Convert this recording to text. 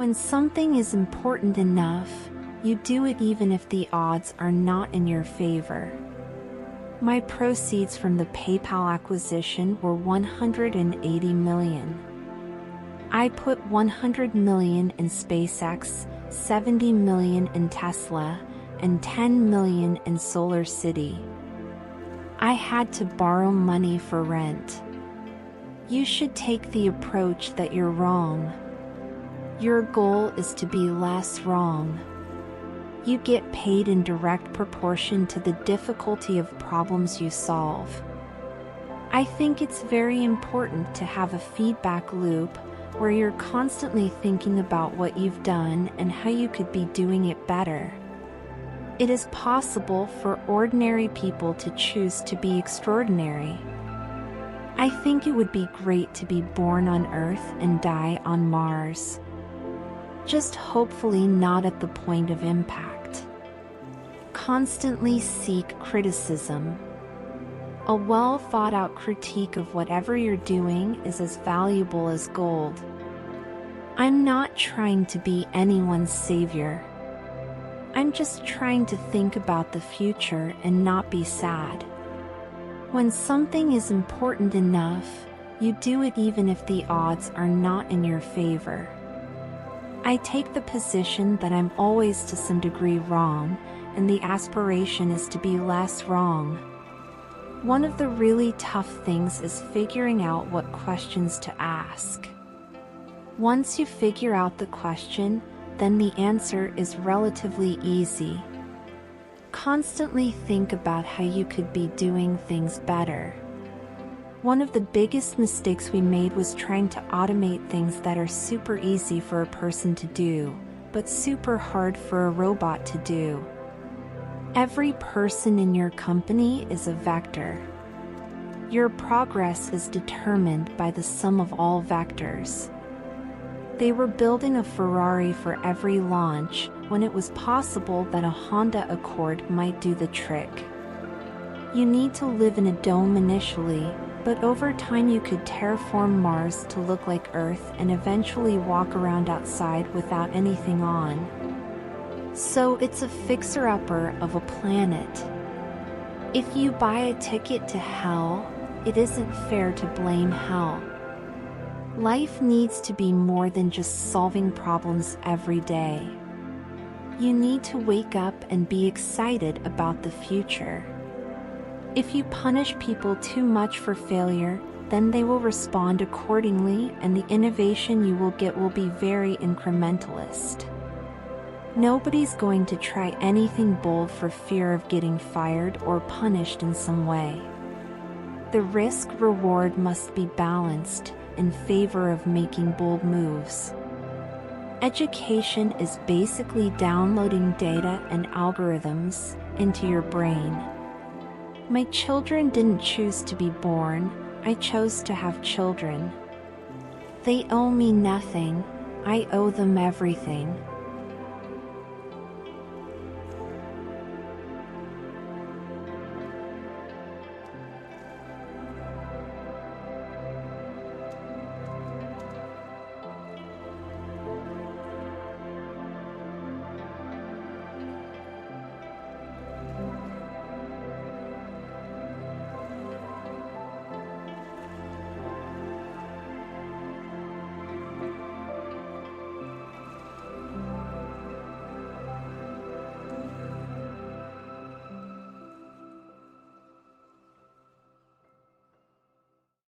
When something is important enough, you do it even if the odds are not in your favor. My proceeds from the PayPal acquisition were $180 million. I put $100 million in SpaceX, $70 million in Tesla, and $10 million in Solar City. I had to borrow money for rent. You should take the approach that you're wrong. Your goal is to be less wrong. You get paid in direct proportion to the difficulty of problems you solve. I think it's very important to have a feedback loop where you're constantly thinking about what you've done and how you could be doing it better. It is possible for ordinary people to choose to be extraordinary. I think it would be great to be born on Earth and die on Mars. Just hopefully not at the point of impact. Constantly seek criticism. A well-thought-out critique of whatever you're doing is as valuable as gold. I'm not trying to be anyone's savior. I'm just trying to think about the future and not be sad. When something is important enough, you do it even if the odds are not in your favor. I take the position that I'm always to some degree wrong, and the aspiration is to be less wrong. One of the really tough things is figuring out what questions to ask. Once you figure out the question, then the answer is relatively easy. Constantly think about how you could be doing things better. One of the biggest mistakes we made was trying to automate things that are super easy for a person to do, but super hard for a robot to do. Every person in your company is a vector. Your progress is determined by the sum of all vectors. They were building a Ferrari for every launch when it was possible that a Honda Accord might do the trick. You need to live in a dome initially, but over time you could terraform Mars to look like Earth and eventually walk around outside without anything on. So it's a fixer-upper of a planet. If you buy a ticket to hell, it isn't fair to blame hell. Life needs to be more than just solving problems every day. You need to wake up and be excited about the future. If you punish people too much for failure, then they will respond accordingly and the innovation you will get will be very incrementalist. Nobody's going to try anything bold for fear of getting fired or punished in some way. The risk-reward must be balanced in favor of making bold moves. Education is basically downloading data and algorithms into your brain. My children didn't choose to be born, I chose to have children. They owe me nothing, I owe them everything.